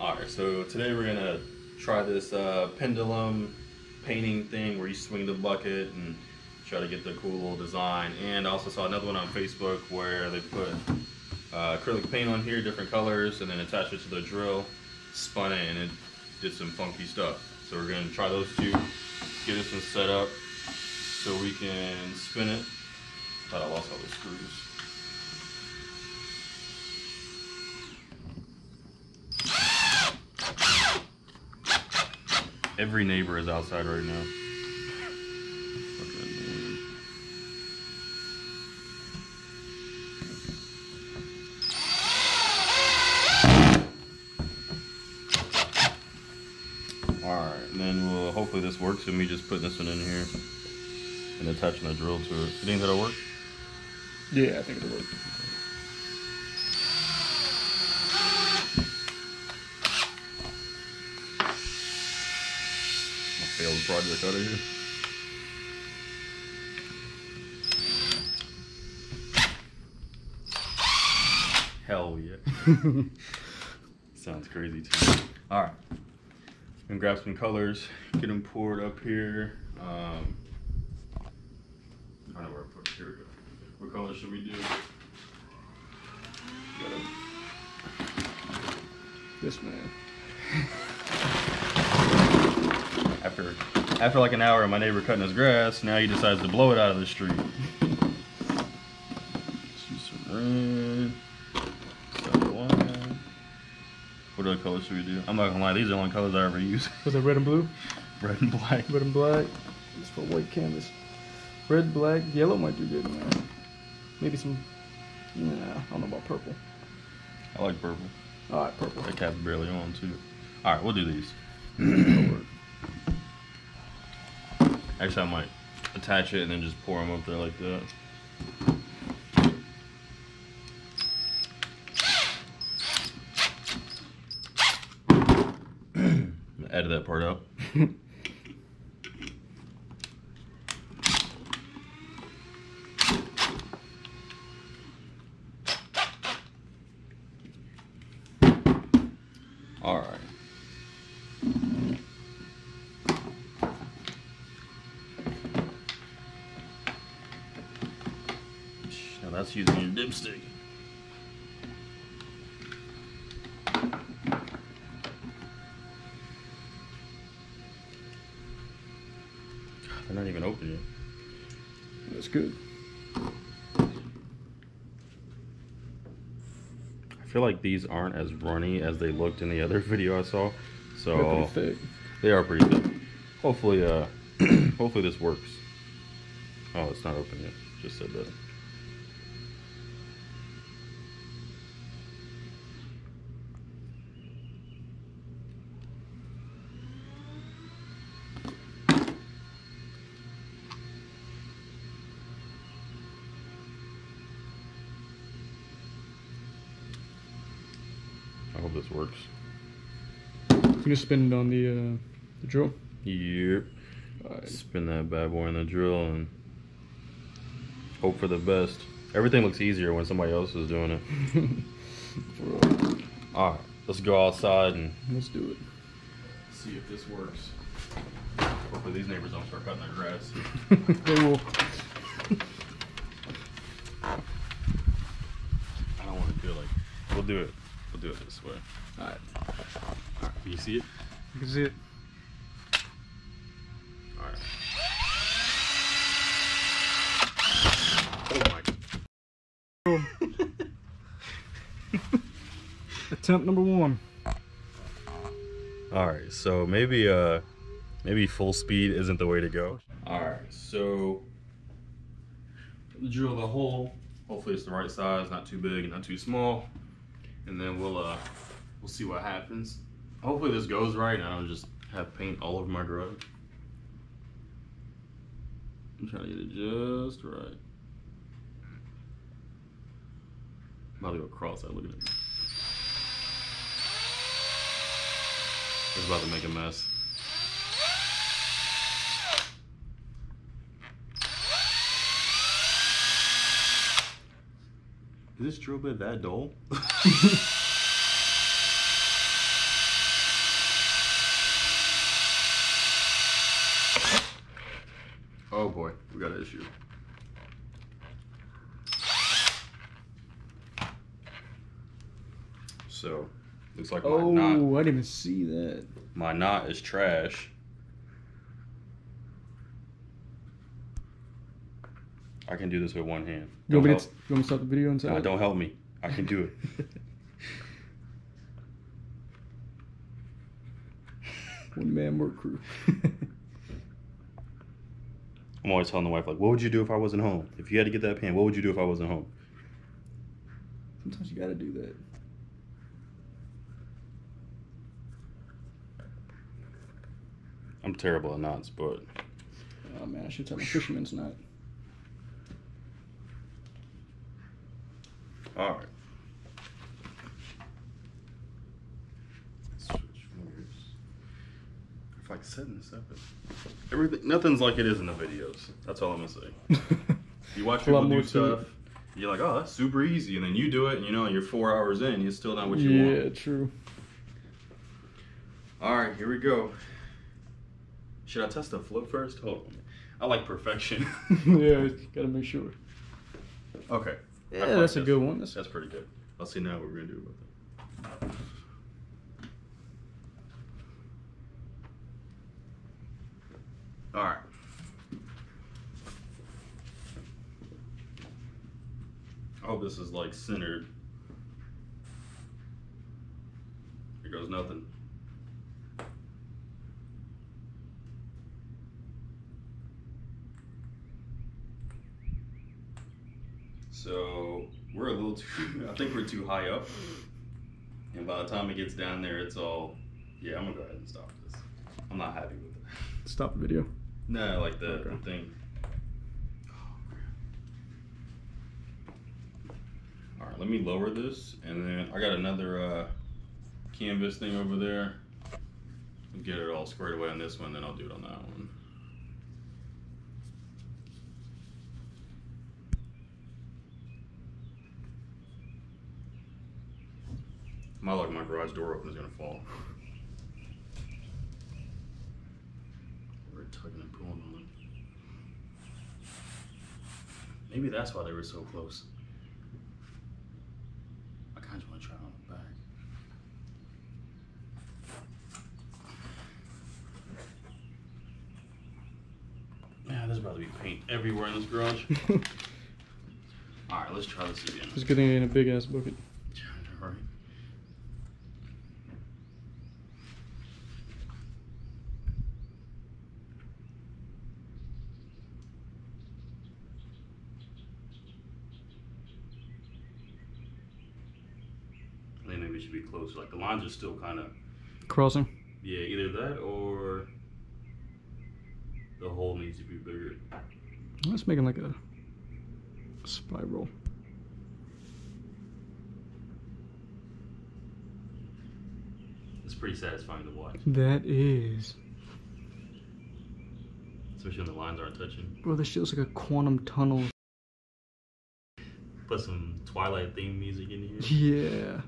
Alright, so today we're gonna try this pendulum painting thing where you swing the bucket and try to get the cool little design. And I also saw another one on Facebook where they put acrylic paint on here, different colors, and then attach it to the drill, spun it, and it did some funky stuff. So we're gonna try those two, get this one set up so we can spin it. Thought I lost all the screws. Every neighbor is outside right now. Alright, and then we'll hopefully this works with me just putting this one in here and attaching the drill to it. You think that'll work? Yeah, I think it'll work. Failed project out of here. Hell yeah. Sounds crazy too. Alright. And grab some colors, get them poured up here. I don't know where to put it. Here we go. What color should we do? This man. After like an hour of my neighbor cutting his grass, now he decides to blow it out of the street. Let's use some red. Start one. What other colors should we do? I'm not gonna lie, these are the only colors I ever use. Was it red and blue? Red and black. Red and black. It's for white canvas. Red, black, yellow might do good, man. Maybe some. Nah, I don't know about purple. I like purple. Alright, purple. That cap's barely on too. Alright, we'll do these. Actually, I might attach it and then just pour them up there like that. Edit that part out. All right. Now that's using your dipstick. They're not even open yet. That's good. I feel like these aren't as runny as they looked in the other video I saw. So They're pretty thick. They are pretty thick. Hopefully, hopefully this works. Oh, it's not open yet. Just said that. I hope this works. You can spin it on the drill. Yep. Right. Spin Spin that bad boy in the drill and hope for the best. Everything looks easier when somebody else is doing it. Alright, let's go outside and let's do it. see if this works. Hopefully these neighbors don't start cutting their grass. They will. I don't want to do it like, we'll do it this way. Alright. Alright, can you see it? You can see it. Alright. Oh my. Attempt number 1. Alright, so maybe full speed isn't the way to go. Alright, so drill the hole. Hopefully it's the right size, not too big and not too small. And then we'll see what happens. Hopefully this goes right and I don't just have paint all over my garage. I'm trying to get it just right. I'm about to go cross-eyed, look at it. It's about to make a mess. Is this drill bit that dull? issue. So, looks like my knot. I didn't even see that. My knot is trash. I can do this with one hand. You want me to stop the video and say? No, don't help me. I can do it. One man work crew. I'm always telling the wife, like, what would you do if I wasn't home? If you had to get that pan, what would you do if I wasn't home? Sometimes you gotta do that. I'm terrible at knots, but... Oh man, I should tell my fisherman's knot. Alright. Switch fingers. If I setting this up, everything, nothing's like it is in the videos. That's all I'm gonna say. You watch people do stuff, you're like, oh, that's super easy, and then you do it, and you know, you're 4 hours in, you're still not what you want. Yeah, true. Alright, here we go. Should I test the float first? Hold on. I like perfection. Yeah, gotta make sure. Okay. Yeah, that's a good one. That's pretty good. Let's see now what we're gonna do about that. All right. I hope this is like centered. Here goes nothing. So we're a little too, I think we're too high up. And by the time it gets down there, it's all, yeah, I'm gonna go ahead and stop this. I'm not happy with it. Stop the video. No, like the thing. All right, let me lower this. And then I got another canvas thing over there. I'll get it all squared away on this one, then I'll do it on that one. My luck, my garage door opener is gonna fall. We're tugging and pulling on it. Maybe that's why they were so close. I kind of want to try on the back. Yeah, there's about to be paint everywhere in this garage. All right, let's try this again. It's a good thing it ain't a big ass bucket. All right. I think maybe it should be closer. Like the lines are still kind of crossing. Yeah, either that or the hole needs to be bigger. It's making like a spiral. It's pretty satisfying to watch. That is. Especially when the lines aren't touching. Bro, this shit looks like a quantum tunnel. Put some Twilight theme music in here. Yeah.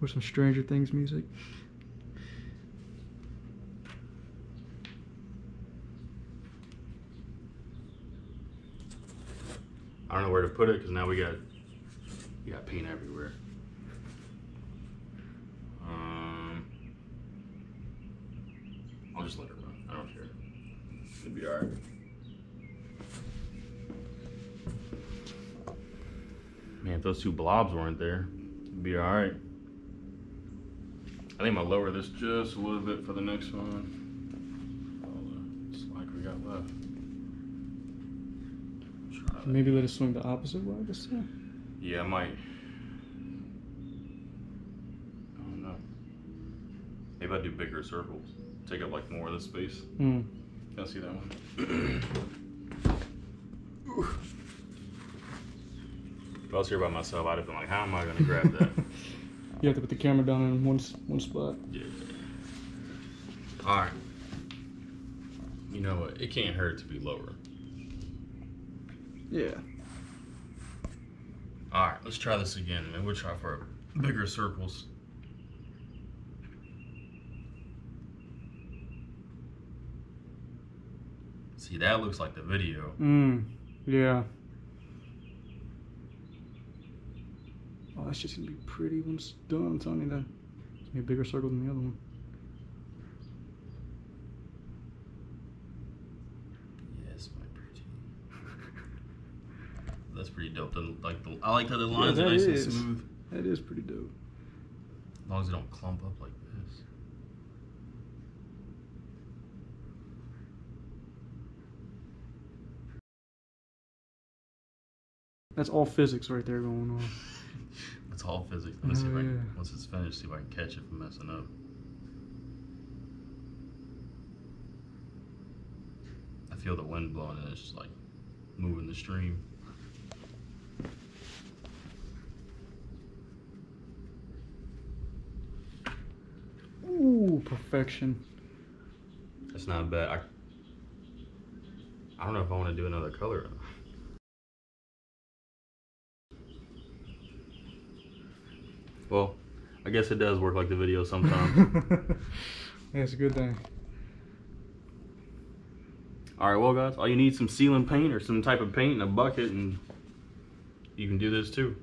Or some Stranger Things music. I don't know where to put it because now we got paint everywhere. I'll just let it run. I don't care. It'll be alright. Man, if those two blobs weren't there, it'd be alright. I think I'm gonna lower this just a little bit for the next one. All the slack we got left. Maybe let it swing the opposite way this time? Yeah, I might. I don't know. Maybe I do bigger circles. Take up like more of the space. Mm. Y'all see that one? If I was here by myself, I'd have been like, how am I gonna grab that? You have to put the camera down in one spot. Yeah. Alright. You know what? It can't hurt to be lower. Yeah. Alright, let's try this again. Maybe we'll try for bigger circles. See, that looks like the video. Yeah. Oh, that's just gonna be pretty when it's done. I'm telling you that. It's gonna be a bigger circle than the other one. Yes, my pretty. That's pretty dope. I like how the lines are nice and smooth. That is pretty dope. As long as they don't clump up like this. That's all physics right there going on. It's all physics. Let me see if I can, once it's finished, see if I can catch it from messing up. I feel the wind blowing and it's just like moving the stream. Ooh, perfection. That's not bad. I don't know if I want to do another color. Well, I guess it does work like the video sometimes. Yeah, it's a good thing. Alright, well guys, all you need is some sealant paint or some type of paint and a bucket and you can do this too.